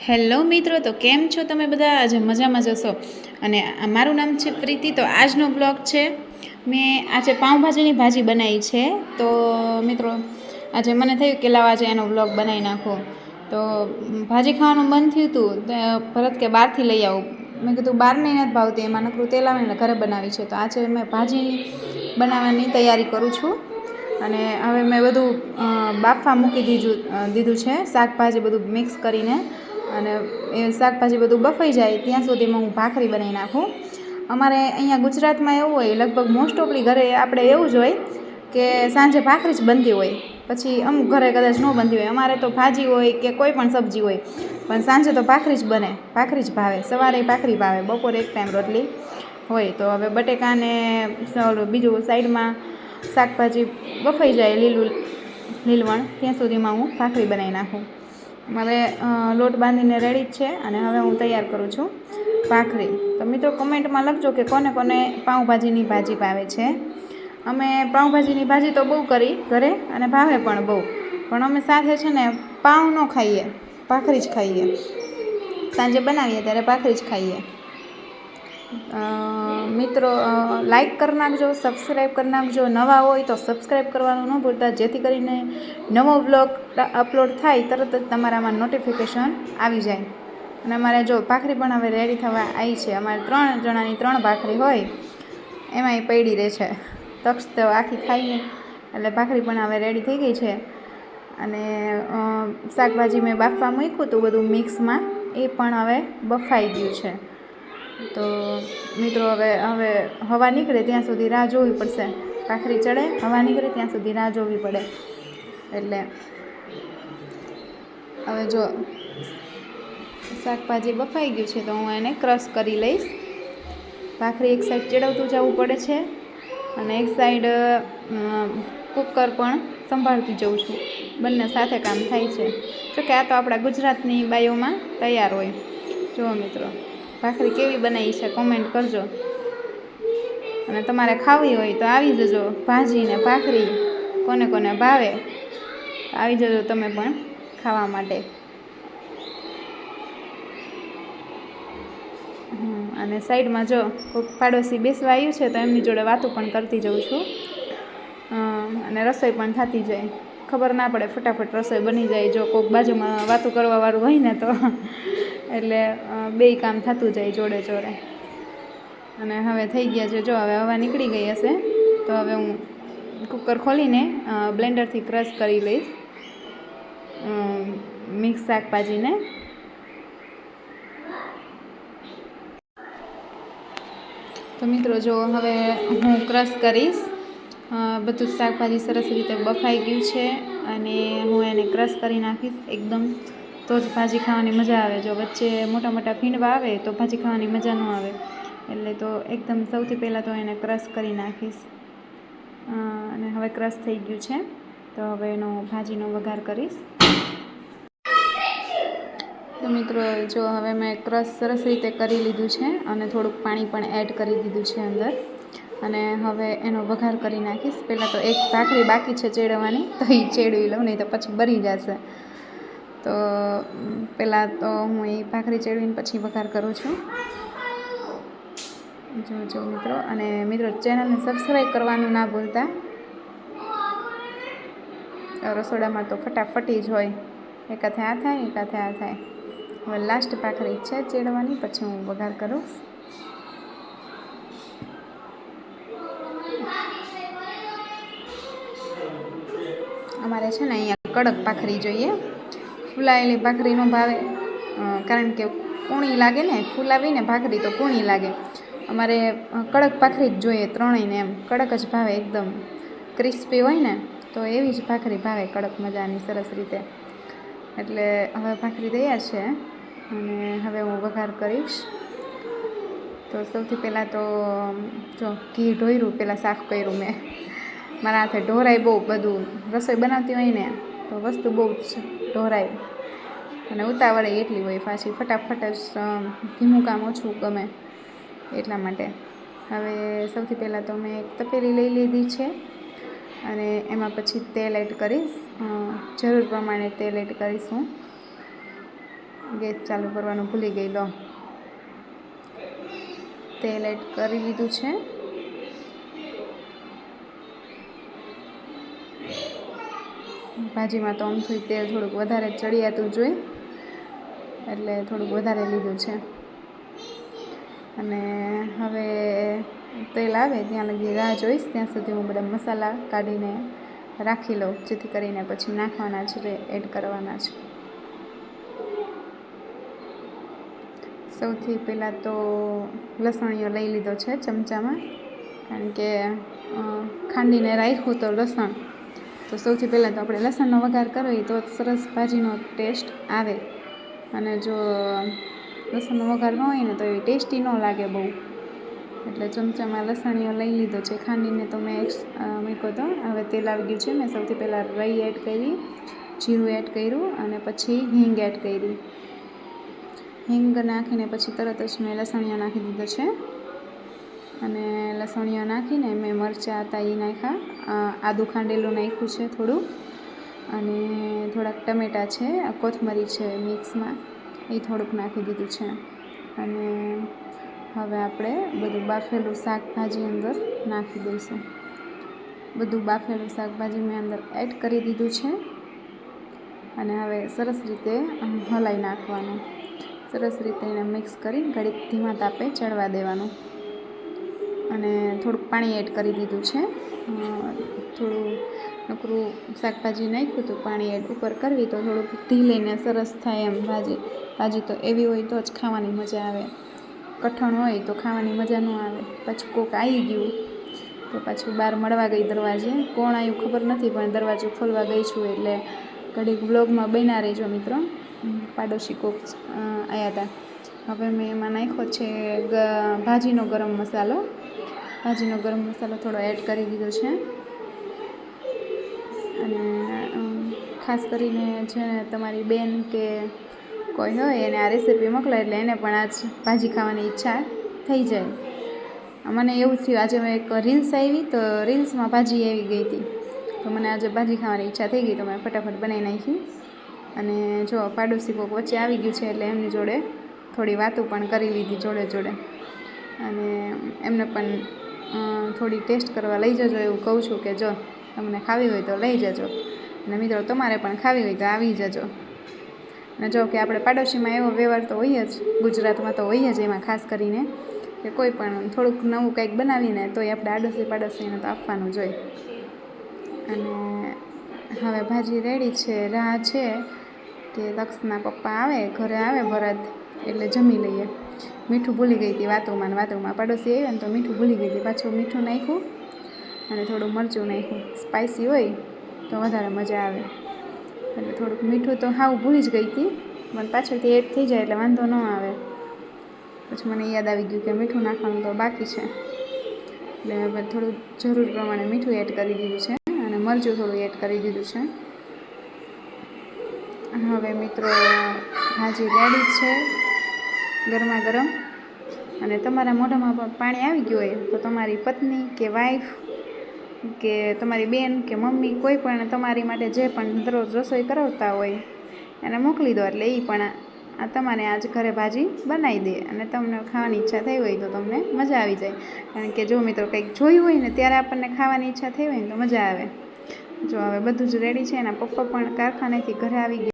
Hello મિત્રો, તો કેમ છો તમે બધા? આજે મજામાં જશો. અને મારું નામ છે પ્રીતિ. તો આજનો બ્લોગ છે, મેં આજે પાઉંભાજીની ભાજી બનાવી છે. તો મિત્રો, આજે મને થયું કે લાવ આજે એનો બ્લોગ બનાવી નાખો. તો ભાજી ખાવાનું મન થયું હતું, ભરત કે બહારથી લઈ આવું. મેં કીધું બહાર નહીં નથી ભાવતી, એમાં નકરું તેલ આવે ને, ઘરે બનાવી છે. તો આજે મેં ભાજી બનાવવાની તૈયારી કરું છું. અને હવે મેં બધું બાફવા મૂકી દીધું છે, શાકભાજી બધું મિક્સ કરીને. અને એ શાકભાજી બધું બફાઈ જાય ત્યાં સુધીમાં હું ભાખરી બનાવી નાખું. અમારે અહીંયા ગુજરાતમાં એવું હોય, લગભગ મોસ્ટ ઓફલી ઘરે આપણે એવું જ હોય કે સાંજે ભાખરી જ બનતી હોય. પછી અમુક ઘરે કદાચ ન બનતી હોય. અમારે તો ભાજી હોય કે કોઈ પણ સબ્જી હોય, પણ સાંજે તો ભાખરી જ બને, ભાખરી જ ભાવે. સવારે ભાખરી ભાવે, બપોરે એક ટાઈમ રોટલી હોય. તો હવે બટેકાને બીજું સાઈડમાં શાકભાજી બફાઈ જાય લીલવણ ત્યાં સુધીમાં હું ભાખરી બનાવી નાખું. હવે લોટ બાંધીને રેડી જ છે. અને હવે હું તૈયાર કરું છું ભાખરી. તો મિત્રો, કમેન્ટમાં લખજો કે કોને કોને પાઉંભાજીની ભાજી ભાવે છે. અમે પાઉંભાજીની ભાજી તો બહુ કરી ઘરે, અને ભાવે પણ બહુ. પણ અમે સાથે છે ને પાઉં ન ખાઈએ, ભાખરી જ ખાઈએ. સાંજે બનાવીએ ત્યારે ભાખરી જ ખાઈએ. મિત્રો, લાઈક કરી નાખજો, સબસ્ક્રાઈબ કરી નાખજો. નવા હોય તો સબસ્ક્રાઈબ કરવાનું ન ભૂલતા, જેથી કરીને નવો બ્લોગ અપલોડ થાય તરત જ તમારામાં નોટિફિકેશન આવી જાય. અને અમારે જો ભાખરી પણ હવે રેડી થવા આવી છે. અમારે 3 જણાની 3 ભાખરી હોય, એમાંય પડી રહે છે. તક્ષ તો આખી ખાઈને, એટલે ભાખરી પણ હવે રેડી થઈ ગઈ છે. અને શાકભાજી મેં બાફવા મૂક્યું હતું બધું મિક્સમાં, એ પણ હવે બફાઈ ગયું છે. તો મિત્રો, હવે હવા નીકળે ત્યાં સુધી રાહ જોવી પડશે. ભાખરી ચડે, હવા નીકળે ત્યાં સુધી રાહ જોવી પડે. એટલે હવે જો શાકભાજી બફાઈ ગયું છે, તો હું એને ક્રશ કરી લઈશ. ભાખરી એક સાઈડ ચડાવતું જવું પડે છે, અને એક સાઈડ કુકર પણ સંભાળતી જઉં છું. બંને સાથે કામ થાય છે. જોકે આ તો આપણા ગુજરાતની બાઈઓમાં તૈયાર હોય. જુઓ મિત્રો, ભાખરી કેવી બનાવી છે કોમેન્ટ કરજો. અને તમારે ખાવી હોય તો આવી જજો. ભાજી ને ભાખરી કોને કોને ભાવે આવી જજો તમે પણ ખાવા માટે. અને સાઈડમાં જો કોઈક પાડોશી બેસવા આવ્યું છે, તો એમની જોડે વાતો પણ કરતી જઉં છું. અને રસોઈ પણ થતી જાય, ખબર ના પડે, ફટાફટ રસોઈ બની જાય. જો કોઈક બાજુમાં વાતો કરવાવાળું હોય ને તો એટલે બેય કામ થતું જાય જોડે જોડે. અને હવે થઈ ગયા છે, જો હવે હવા નીકળી ગઈ હશે, તો હવે હું કુકર ખોલીને બ્લેન્ડરથી ક્રશ કરી લઈશ મિક્સ શાકભાજીને. તો મિત્રો, જો હવે હું ક્રશ કરીશ. બધું શાકભાજી સરસ રીતે બફાઈ ગયું છે, અને હું એને ક્રશ કરી નાખીશ એકદમ. તો જ ભાજી ખાવાની મજા આવે. જો વચ્ચે મોટા મોટા ફીંડવા આવે તો ભાજી ખાવાની મજા ન આવે. એટલે તો એકદમ સૌથી પહેલાં તો એને ક્રશ કરી નાખીશ. અને હવે ક્રશ થઈ ગયું છે, તો હવે એનો ભાજીનો વઘાર કરીશ. તો મિત્રો, જો હવે મેં ક્રશ સરસ રીતે કરી લીધું છે, અને થોડુંક પાણી પણ એડ કરી દીધું છે અંદર. અને હવે એનો વઘાર કરી નાખીશ. પહેલાં તો એક ભાખરી બાકી છે ચેડવાની, તો એ ચેડવી લઉં, નહીં તો પછી બરી જશે. તો પહેલાં તો હું એ ભાખરી ચેડવીને પછી વઘાર કરું છું. જો મિત્રો, અને મિત્રો, ચેનલને સબસ્ક્રાઈબ કરવાનું ના ભૂલતા. રસોડામાં તો ફટાફટી જ હોય, એકાથે આ થાય, એકાથે આ થાય. હવે લાસ્ટ ભાખરી છે ચેડવાની, પછી હું વઘાર કરું. અમારે છે ને અહીંયા કડક ભાખરી જોઈએ, ફૂલાયેલી ભાખરી ન ભાવે. કારણ કે કૂણી લાગે ને, ફૂલાવીને ભાખરી તો કૂણી લાગે. અમારે કડક ભાખરી જ જોઈએ, ત્રણેયને એમ કડક જ ભાવે, એકદમ ક્રિસ્પી હોય ને, તો એવી જ ભાખરી ભાવે, કડક મજાની સરસ રીતે. એટલે હવે ભાખરી તૈયાર છે, અને હવે હું વઘાર કરીશ. તો સૌથી પહેલાં તો જો ઘી ઢોળ્યું, પહેલાં સાફ કર્યું મેં. મારા હાથે ઢોરાય બહુ બધું. રસોઈ બનાવતી હોય ને તો વસ્તુ બહુ જ ઢોરાય, અને ઉતાવળે એટલી હોય પાછી, ફટાફટ જ ધીમું કામ ઓછું ગમે એટલા માટે. હવે સૌથી પહેલાં તો મેં એક તપેલી લઈ લીધી છે, અને એમાં પછી તેલ એડ કરીશ. જરૂર પ્રમાણે તેલ એડ કરીશ હું. ગેસ ચાલુ કરવાનું ભૂલી ગઈ. લો, તેલ એડ કરી લીધું છે. ભાજીમાં તો આમથી તેલ થોડુંક વધારે ચડિયાતું જોઈએ, એટલે થોડુંક વધારે લીધું છે. અને હવે તેલ આવે ત્યાં લગી રાહ જોઈશ. ત્યાં સુધી હું બધા મસાલા કાઢીને રાખી લઉં, જેથી કરીને પછી નાખવાના છે, એડ કરવાના છે. સૌથી પહેલાં તો લસણીઓ લઈ લીધો છે ચમચામાં, કારણ કે ખાંડીને રાખ્યું તો લસણ, તો સૌથી પહેલાં તો આપણે લસણનો વઘાર કરવી તો સરસ ભાજીનો ટેસ્ટ આવે. અને જો લસણનો વઘાર ન હોય ને તો એ ટેસ્ટી ન લાગે બહુ. એટલે ચમચામાં લસણીઓ લઈ લીધો છે, ખાંડીને તો મેં મૂક્યો તો. હવે તેલ આવી ગયું છે. મેં સૌથી પહેલાં રાઈ એડ કરી, જીરું એડ કર્યું અને પછી હિંગ એડ કરી. હિંગ નાખીને પછી તરત જ મેં લસણીયા નાખી દીધો છે. અને લસણીયા નાખીને મેં મરચાં હતા એ નાખ્યા, આદું ખાંડેલું નાખ્યું છે થોડું, અને થોડાક ટમેટાં છે, કોથમરી છે મિક્સમાં, એ થોડુંક નાખી દીધું છે. અને હવે આપણે બધું બાફેલું શાકભાજી અંદર નાખી દઈશું. બધું બાફેલું શાકભાજી મેં અંદર એડ કરી દીધું છે. અને હવે સરસ રીતે હલાવી નાખવાનું. સરસ રીતે એને મિક્સ કરીને ઘડીક ધીમા તાપે ચડવા દેવાનું. અને થોડુંક પાણી એડ કરી દીધું છે. થોડું નકરું શાકભાજી નાખ્યું હતું, પાણી એડ ઉપર કરવી તો થોડુંક ઢીલીને સરસ થાય એમ ભાજી તો એવી હોય તો જ ખાવાની મજા આવે. કઠણ હોય તો ખાવાની મજા ન આવે. પાછું કોક આવી ગયું તો પાછું બહાર મળવા ગઈ દરવાજે, કોણ આવ્યું ખબર નથી, પણ દરવાજો ખોલવા ગઈ છું. એટલે ઘડીક બ્લોગમાં બન્યા રહેજો મિત્રો. પાડોશી કોક આવ્યા હતા. હવે મેં એમાં નાખ્યો છે ભાજીનો ગરમ મસાલો. ભાજીનો ગરમ મસાલો થોડો એડ કરી દીધો છે. અને ખાસ કરીને છે તમારી બેન કે કોઈ હોય એને આ રેસીપી મોકલાય એટલે એને પણ આજ ભાજી ખાવાની ઈચ્છા થઈ જાય. મને એવું થયું, આજે મેં એક રીલ્સ આવી તો રીલ્સમાં ભાજી આવી ગઈ હતી, તો મને આજે ભાજી ખાવાની ઈચ્છા થઈ ગઈ, તો મેં ફટાફટ બનાવી નાખી. અને જો પાડોશી કોક વચ્ચે આવી ગયું છે એટલે એમની જોડે થોડી વાતો પણ કરી લીધી જોડે જોડે. અને એમને પણ થોડી ટેસ્ટ કરવા લઈ જજો એવું કહું છું કે જો તમને ખાવી હોય તો લઈ જજો, અને મિત્રો તમારે પણ ખાવી હોય તો આવી જજો. અને જો કે આપણે પાડોશીમાં એવો વ્યવહાર તો હોય જ, ગુજરાતમાં તો હોય જ, એમાં ખાસ કરીને કે કોઈ પણ થોડુંક નવું કંઈક બનાવીને તોય આપણે પાડોશીને તો આપવાનું જ હોય. અને હવે ભાજી રેડી છે. રાહ છે કે દક્ષના પપ્પા આવે, ઘરે આવે ભરત, એટલે જમી લઈએ. મીઠું ભૂલી ગઈ હતી વાતોમાં પાડોશી આવ્યા ને તો મીઠું ભૂલી ગઈ હતી. પાછું મીઠું નાખ્યું અને થોડું મરચું નાખ્યું. સ્પાઇસી હોય તો વધારે મજા આવે. એટલે થોડુંક મીઠું તો હાવ ભૂલી જ ગઈ હતી, પણ પાછળથી એડ થઈ જાય એટલે વાંધો ન આવે. પછી મને યાદ આવી ગયું કે મીઠું નાખવાનું તો બાકી છે, એટલે હવે થોડું જરૂર પ્રમાણે મીઠું એડ કરી દીધું છે. અને મરચું થોડું એડ કરી દીધું છે. હવે મિત્રો ભાજી રેડી છે ગરમા ગરમ. અને તમારા મોઢામાં પણ પાણી આવી ગયું હોય તો તમારી પત્ની કે વાઈફ કે તમારી બેન કે મમ્મી કોઈ પણ તમારી માટે જે પણ દરરોજ રસોઈ કરાવતા હોય એને મોકલી દો, એટલે એ પણ તમારે આજ ઘરે ભાજી બનાવી દે. અને તમને ખાવાની ઈચ્છા થઈ હોય તો તમને મજા આવી જાય. કારણ કે જો મિત્રો કંઈક જોયું હોય ને ત્યારે આપણને ખાવાની ઈચ્છા થઈ હોય ને તો મજા આવે. જો હવે બધું જ રેડી છે. એના પપ્પા પણ કારખાનેથી ઘરે આવી ગયા.